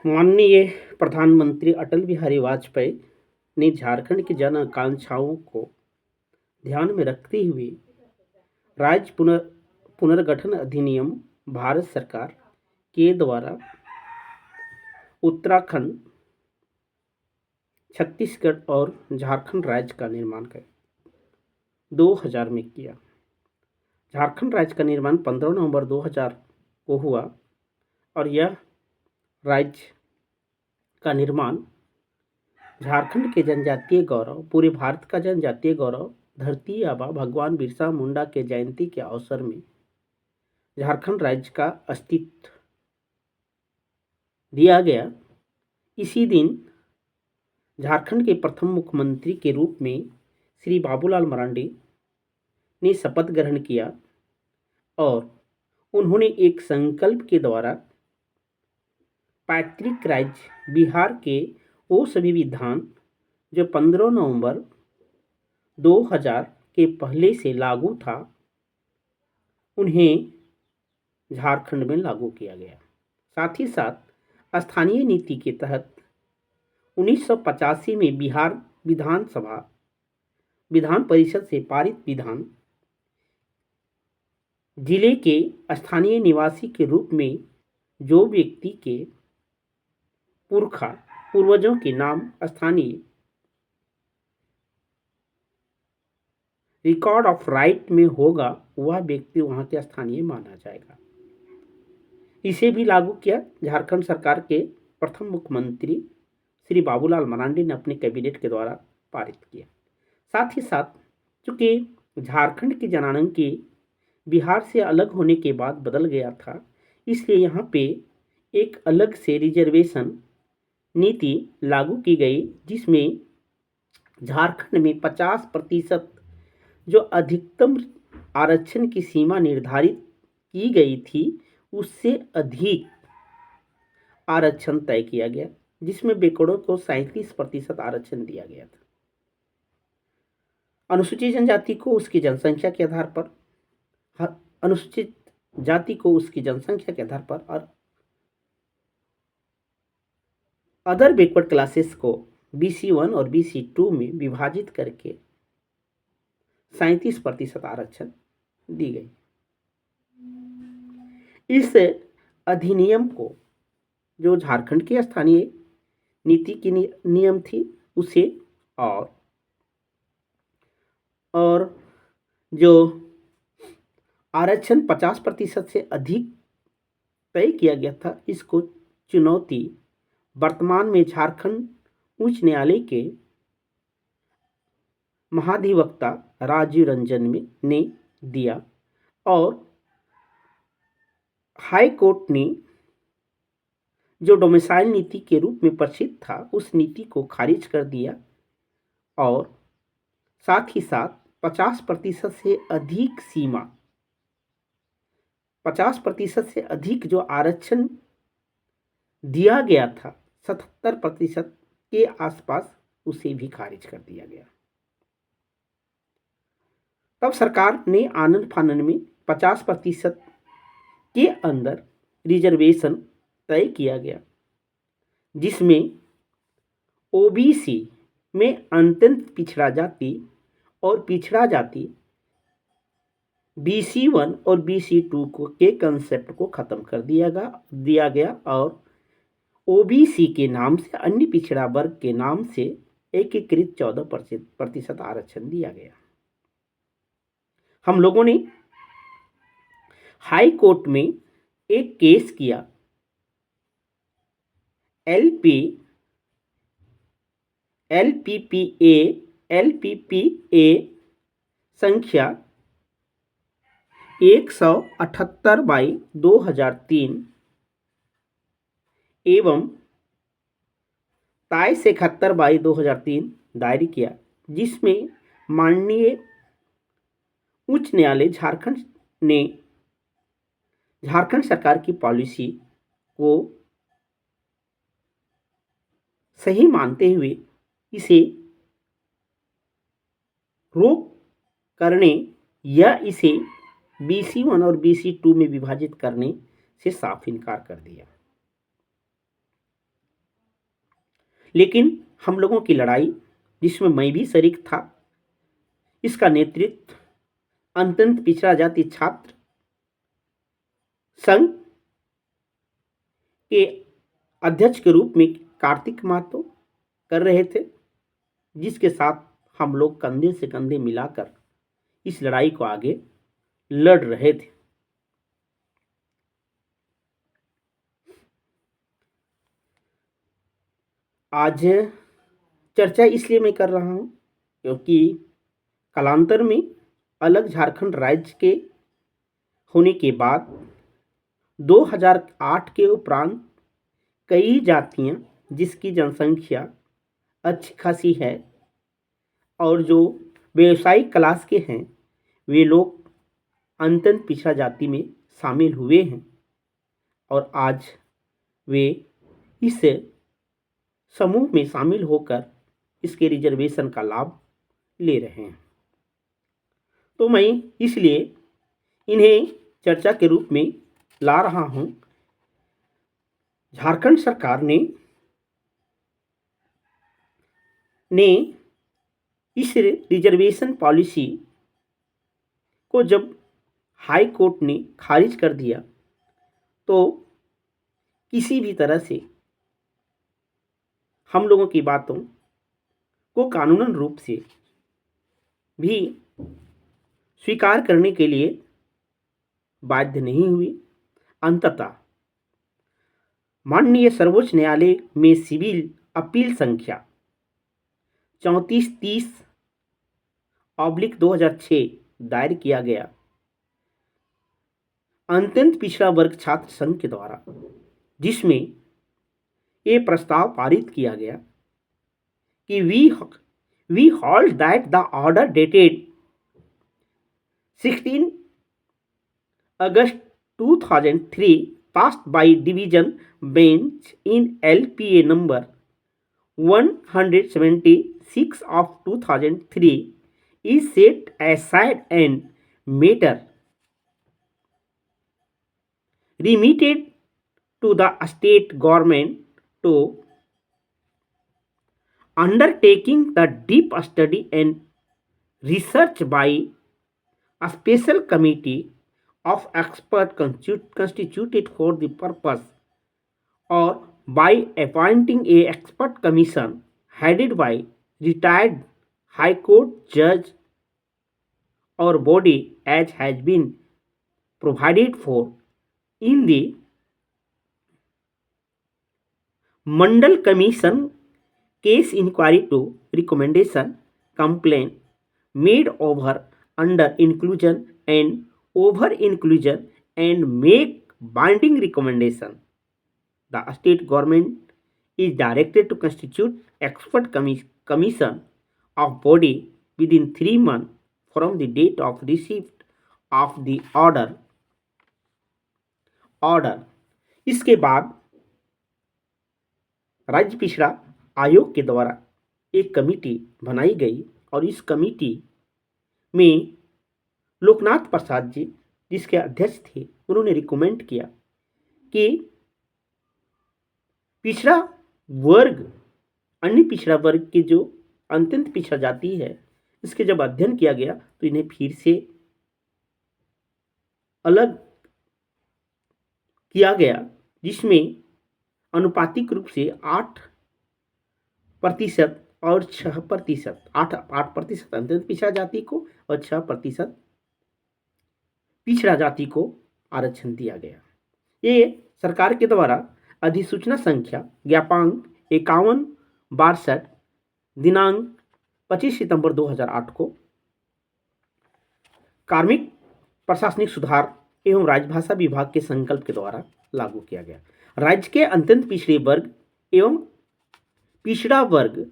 माननीय प्रधानमंत्री अटल बिहारी वाजपेयी ने झारखंड की जन आकांक्षाओं को ध्यान में रखते हुए राज्य पुनर्गठन अधिनियम भारत सरकार के द्वारा उत्तराखंड, छत्तीसगढ़ और झारखंड राज्य का निर्माण कर 2000 में किया। झारखंड राज्य का निर्माण 15 नवंबर 2000 को हुआ और यह राज्य का निर्माण झारखंड के जनजातीय गौरव, पूरे भारत का जनजातीय गौरव, धरती आबा भगवान बिरसा मुंडा के जयंती के अवसर में झारखंड राज्य का अस्तित्व दिया गया। इसी दिन झारखंड के प्रथम मुख्यमंत्री के रूप में श्री बाबूलाल मरांडी ने शपथ ग्रहण किया और उन्होंने एक संकल्प के द्वारा पैतृक राज्य बिहार के वो सभी विधान जो 15 नवंबर 2000 के पहले से लागू था, उन्हें झारखंड में लागू किया गया। साथ ही साथ स्थानीय नीति के तहत 1985 में बिहार विधान परिषद से पारित विधान जिले के स्थानीय निवासी के रूप में जो व्यक्ति के पूर्वजों के नाम स्थानीय रिकॉर्ड ऑफ राइट में होगा, वह व्यक्ति वहां के स्थानीय माना जाएगा। इसे भी लागू किया झारखंड सरकार के प्रथम मुख्यमंत्री श्री बाबूलाल मरांडी ने अपने कैबिनेट के द्वारा पारित किया। साथ ही साथ चूंकि झारखंड की जनांकी बिहार से अलग होने के बाद बदल गया था, इसलिए यहाँ पे एक अलग से रिजर्वेशन नीति लागू की गई, जिसमें झारखंड में 50% जो अधिकतम आरक्षण की सीमा निर्धारित की गई थी, उससे अधिक आरक्षण तय किया गया, जिसमें बेकड़ों को 37% आरक्षण दिया गया था। अनुसूचित जनजाति को उसकी जनसंख्या के आधार पर, अनुसूचित जाति को उसकी जनसंख्या के आधार पर और अदर बैकवर्ड क्लासेस को BC1 और BC2 में विभाजित करके 37% आरक्षण दी गई। इस अधिनियम को जो झारखंड की स्थानीय नीति की नियम थी उसे और जो आरक्षण 50% से अधिक तय किया गया था, इसको चुनौती वर्तमान में झारखंड उच्च न्यायालय के महाधिवक्ता राजीव रंजन ने दिया और हाई कोर्ट ने जो डोमिसाइल नीति के रूप में प्रसिद्ध था, उस नीति को खारिज कर दिया और साथ ही साथ 50% से अधिक सीमा, 50% से अधिक जो आरक्षण दिया गया था 77% के आसपास, उसे भी खारिज कर दिया गया। तब सरकार ने आनन फानन में 50% के अंदर रिजर्वेशन तय किया गया, जिसमें OBC में अत्यंत पिछड़ा जाति और पिछड़ा जाति BC1 और BC2 के कंसेप्ट को खत्म कर दिया गया और OBC के नाम से अन्य पिछड़ा वर्ग के नाम से एकीकृत 14% आरक्षण दिया गया। हम लोगों ने हाई कोर्ट में एक केस किया, LPPA संख्या 178/2003 एवं 2371/2003 दायर किया, जिसमें माननीय उच्च न्यायालय झारखंड ने झारखंड सरकार की पॉलिसी को सही मानते हुए इसे रोक करने या इसे BC1 और BC2 में विभाजित करने से साफ इनकार कर दिया। लेकिन हम लोगों की लड़ाई, जिसमें मैं भी शरीक था, इसका नेतृत्व अत्यंत पिछड़ा जाति छात्र संघ के अध्यक्ष के रूप में कार्तिक महतो कर रहे थे, जिसके साथ हम लोग कंधे से कंधे मिलाकर इस लड़ाई को आगे लड़ रहे थे। आज चर्चा इसलिए मैं कर रहा हूं क्योंकि कालांतर में अलग झारखंड राज्य के होने के बाद 2008 के उपरांत कई जातियां जिसकी जनसंख्या अच्छी खासी है और जो व्यवसायिक क्लास के हैं, वे लोग अत्यंत पिछड़ा जाति में शामिल हुए हैं और आज वे इस समूह में शामिल होकर इसके रिजर्वेशन का लाभ ले रहे हैं। तो मैं इसलिए इन्हें चर्चा के रूप में ला रहा हूं। झारखंड सरकार ने इस रिजर्वेशन पॉलिसी को जब हाई कोर्ट ने खारिज कर दिया, तो किसी भी तरह से हम लोगों की बातों को कानूनन रूप से भी स्वीकार करने के लिए बाध्य नहीं हुई। अंततः माननीय सर्वोच्च न्यायालय में सिविल अपील संख्या 3430/2006 दायर किया गया अत्यंत पिछड़ा वर्ग छात्र संघ के द्वारा, जिसमें ये प्रस्ताव पारित किया गया कि we hold that the order dated 16 August 2003 passed by division bench in LPA number 176 of 2003 is set aside and matter remitted to the state government to undertaking the deep study and research by a special committee of experts constituted for the purpose, or by appointing a expert commission headed by retired high court judge or body as has been provided for in the Mandal Commission case inquiry to recommendation complaint made over under inclusion and over inclusion and make binding recommendation. The state government is directed to constitute expert commission of body within 3 months from the date of receipt of the order. इसके बाद राज्य पिछड़ा आयोग के द्वारा एक committee बनाई गई और इस कमेटी में लोकनाथ प्रसाद जी, जिसके अध्यक्ष थे, उन्होंने रिकमेंड किया कि पिछड़ा वर्ग, अन्य पिछड़ा वर्ग के जो अत्यंत पिछड़ा जाति है, इसके जब अध्ययन किया गया तो इन्हें फिर से अलग किया गया, जिसमें अनुपातिक रूप से 8% और 6%, 8% अत्यंत पिछड़ा जाति को और 6% पिछड़ा जाति को आरक्षण दिया गया। ये सरकार के द्वारा अधिसूचना संख्या ज्ञापांक 5162 दिनांक 25 सितंबर 2008 को कार्मिक प्रशासनिक सुधार एवं राजभाषा विभाग के संकल्प के द्वारा लागू किया गया। राज्य के अत्यंत पिछड़े वर्ग एवं पिछड़ा वर्ग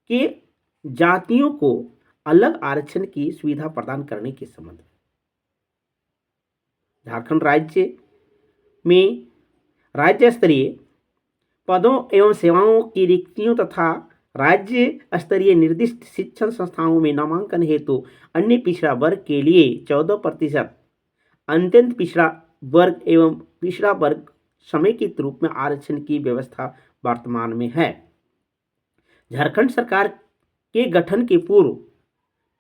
के जातियों को अलग आरक्षण की सुविधा प्रदान करने के संबंध में झारखंड राज्य में राज्य स्तरीय पदों एवं सेवाओं की रिक्तियों तथा राज्य स्तरीय निर्दिष्ट शिक्षण संस्थाओं में नामांकन हेतु अन्य पिछड़ा वर्ग के लिए 14% अत्यंत पिछड़ा वर्ग एवं पिछड़ा वर्ग समेकित रूप में आरक्षण की व्यवस्था वर्तमान में है। झारखंड सरकार के गठन के पूर्व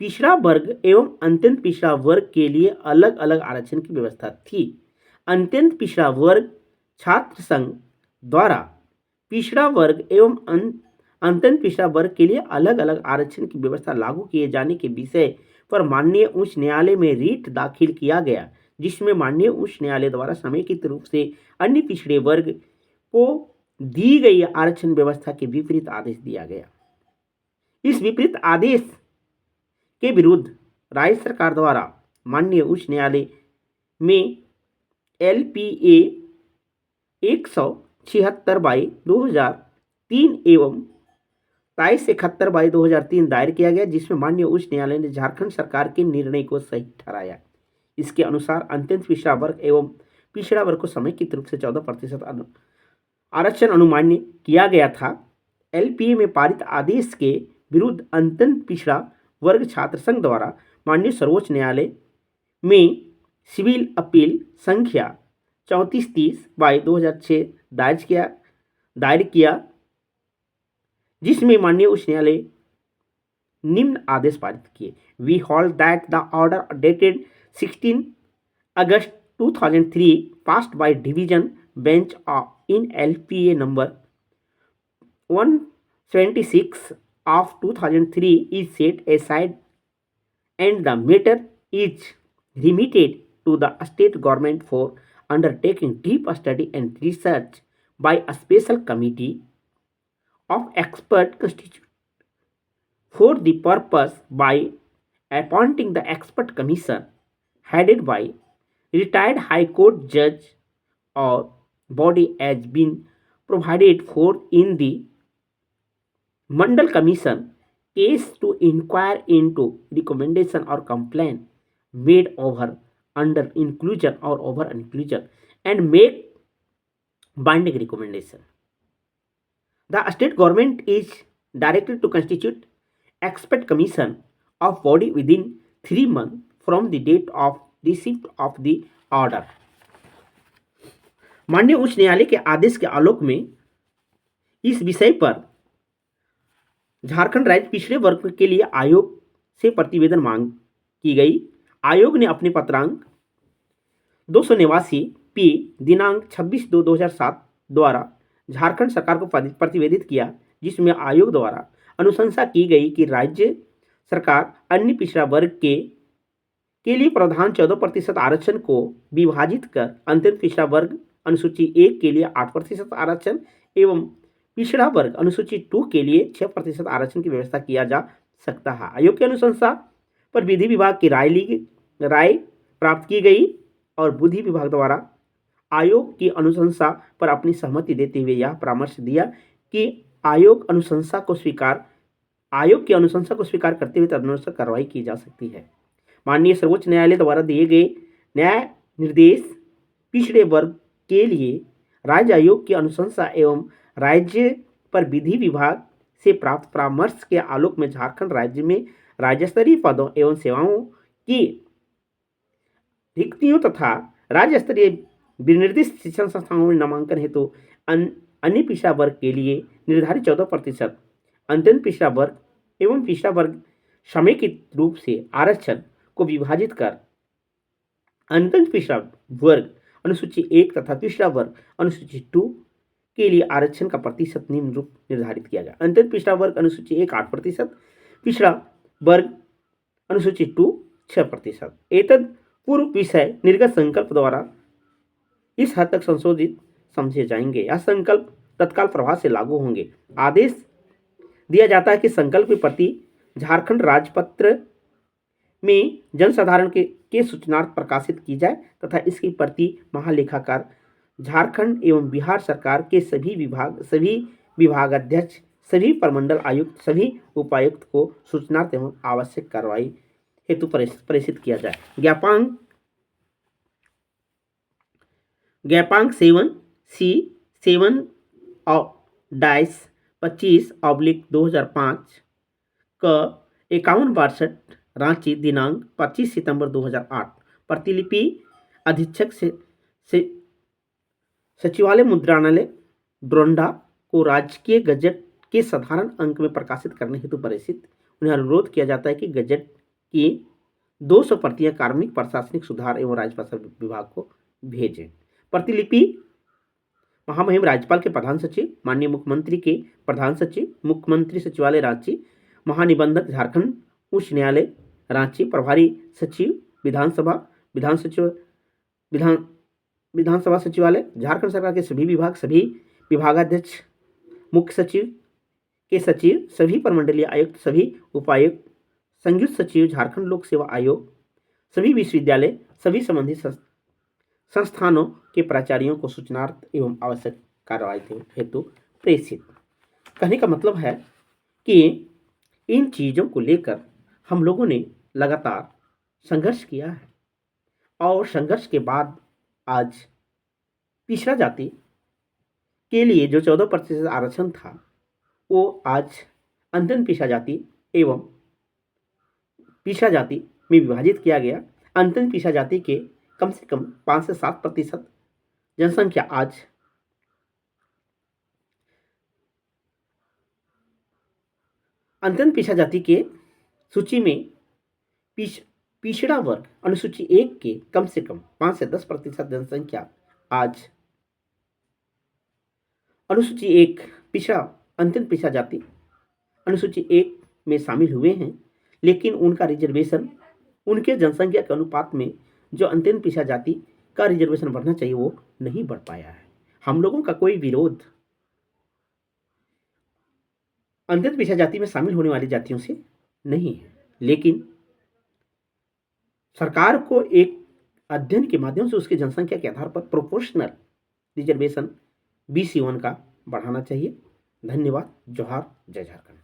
पिछड़ा वर्ग एवं अत्यंत पिछड़ा वर्ग के लिए अलग अलग आरक्षण की व्यवस्था थी। अत्यंत पिछड़ा वर्ग छात्र संघ द्वारा पिछड़ा वर्ग एवं अत्यंत पिछड़ा वर्ग के लिए अलग अलग आरक्षण की व्यवस्था लागू किए जाने के विषय पर माननीय उच्च न्यायालय में रीट दाखिल किया गया, जिसमें माननीय उच्च न्यायालय द्वारा समेकित रूप से अन्य पिछड़े वर्ग को दी गई आरक्षण व्यवस्था के विपरीत आदेश दिया गया। इस विपरीत आदेश के विरुद्ध राज्य सरकार द्वारा माननीय उच्च न्यायालय में LPA 176/2003 एवं 2371/2003 दायर किया गया, जिसमें माननीय उच्च न्यायालय ने झारखंड सरकार के निर्णय को सही ठहराया। इसके अनुसार अत्यंत पिछड़ा वर्ग एवं पिछड़ा वर्ग को समेकित रूप से 14% आरक्षण अनुमान्य किया गया था। LPA में पारित आदेश के विरुद्ध अत्यंत पिछड़ा वर्ग छात्र संघ द्वारा माननीय सर्वोच्च न्यायालय में सिविल अपील संख्या 3430/2006 दायर किया, जिसमें माननीय उच्च न्यायालय निम्न आदेश पारित किए। We hold that the order dated 16 August 2003 passed by division bench in LPA number 176 of 2003 is set aside and the matter is remitted to the state government for undertaking deep study and research by a special committee of expert constituted for the purpose by appointing the expert commission headed by retired high court judge or body has been provided for in the Mandal Commission case to inquire into recommendation or complaint made over under inclusion or over inclusion and make binding recommendation. The state government is directed to constitute expert commission of body within 3 months from the date of receipt of the order. माननीय उच्च न्यायालय के आदेश के आलोक में इस विषय पर झारखंड राज्य पिछड़े वर्ग के लिए आयोग से प्रतिवेदन मांग की गई। आयोग ने अपने पत्रांक 289 P दिनांक 26/2/2007 द्वारा झारखंड सरकार को प्रतिवेदित किया, जिसमें आयोग द्वारा अनुशंसा की गई कि राज्य सरकार अन्य पिछड़ा वर्ग के लिए प्रावधान 14% आरक्षण को विभाजित कर अत्यंत पिछड़ा वर्ग अनुसूची 1 के लिए 8% आरक्षण एवं पिछड़ा वर्ग अनुसूची 2 के लिए 6% आरक्षण की व्यवस्था किया जा सकता है। आयोग की अनुशंसा पर विधि विभाग की राय प्राप्त की गई और विधि विभाग द्वारा आयोग की अनुशंसा पर अपनी सहमति देते हुए यह परामर्श दिया कि आयोग की अनुशंसा को स्वीकार करते हुए तदनुसार कार्रवाई की जा सकती है। माननीय सर्वोच्च न्यायालय द्वारा दिए गए न्याय निर्देश पिछड़े वर्ग के लिए राज्य आयोग की अनुशंसा एवं राज्य पर विधि विभाग से प्राप्त परामर्श के आलोक में झारखंड राज्य में राज्य स्तरीय पदों एवं सेवाओं की रिक्तियों तथा राज्य स्तरीय विनिर्दिष्ट शिक्षण संस्थानों में नामांकन हेतु अन्य पिछड़ा वर्ग के लिए निर्धारित 14% अत्यंत पिछड़ा वर्ग एवं पिछड़ा वर्ग समेकित रूप से आरक्षण को विभाजित कर अत्यंत पिछड़ा वर्ग अनुसूची 1 तथा पिछड़ा वर्ग अनुसूची 2 के लिए आरक्षण का प्रतिशत निम्न रूप निर्धारित किया गया। अत्यंत पिछड़ा वर्ग अनुसूची 1 8%, पिछड़ा वर्ग अनुसूची 2 6%। एतद पूर्व विषय निर्गत संकल्प द्वारा इस हद तक संशोधित समझे जाएंगे। यह संकल्प तत्काल प्रभाव से लागू होंगे। आदेश दिया जाता है कि संकल्प की प्रति झारखंड राजपत्र में जनसाधारण के सूचनार्थ प्रकाशित की जाए तथा इसकी प्रति महालेखाकार झारखंड एवं बिहार सरकार के सभी विभागाध्यक्ष, सभी प्रमंडल आयुक्त, सभी उपायुक्त को सूचनार्थ एवं आवश्यक कार्रवाई हेतु प्रेषित किया जाए। ज्ञापांक 7C 7-25/2005 क 5162 रांची दिनांक 25 सितंबर 2008 प्रतिलिपि अधीक्षक सचिवालय मुद्रणालय डोरंडा को राजकीय गजट के साधारण अंक में प्रकाशित करने हेतु प्रेषित। उन्हें अनुरोध किया जाता है कि गजट की 200 प्रतियां कार्मिक प्रशासनिक सुधार एवं राजभाषा विभाग को भेजें। प्रतिलिपि महामहिम राज्यपाल के प्रधान सचिव, माननीय मुख्यमंत्री के प्रधान सचिव, मुख्यमंत्री सचिवालय रांची, महानिबंधक झारखंड उच्च न्यायालय रांची, प्रभारी सचिव विधानसभा विधान सचिव विधान विधानसभा सचिवालय, झारखंड सरकार के सभी विभाग, सभी विभागाध्यक्ष, मुख्य सचिव के सचिव, सभी प्रमंडलीय आयुक्त, सभी उपायुक्त, संयुक्त सचिव, झारखंड लोक सेवा आयोग, सभी विश्वविद्यालय, सभी संबंधित संस्थानों के प्राचार्यों को सूचनार्थ एवं आवश्यक कार्रवाई हेतु प्रेषित। कहने का मतलब है कि इन चीज़ों को लेकर हम लोगों ने लगातार संघर्ष किया है और संघर्ष के बाद आज पिछड़ा जाति के लिए जो 14% आरक्षण था वो आज अंतन पिछड़ा जाति एवं पिछड़ा जाति में विभाजित किया गया। अंतन पिछड़ा जाति के कम से कम 5 से 7% जनसंख्या आज अंतन पिछड़ा जाति के सूची में पिछड़ा वर्ग अनुसूची 1 के कम से कम 5 से 10% जनसंख्या आज अनुसूची 1 पिछड़ा अंतन पिछड़ा जाति अनुसूची 1 में शामिल हुए हैं, लेकिन उनका रिजर्वेशन उनके जनसंख्या के अनुपात में जो अंतन पिछड़ा जाति का रिजर्वेशन बढ़ना चाहिए वो नहीं बढ़ पाया है। हम लोगों का कोई विरोध अंतन पिछड़ा जाति में शामिल होने वाली जातियों से नहीं है, लेकिन सरकार को एक अध्ययन के माध्यम से उसकी जनसंख्या के आधार पर प्रोपोर्शनल रिजर्वेशन BC1 का बढ़ाना चाहिए। धन्यवाद। जोहार। जय झारखंड।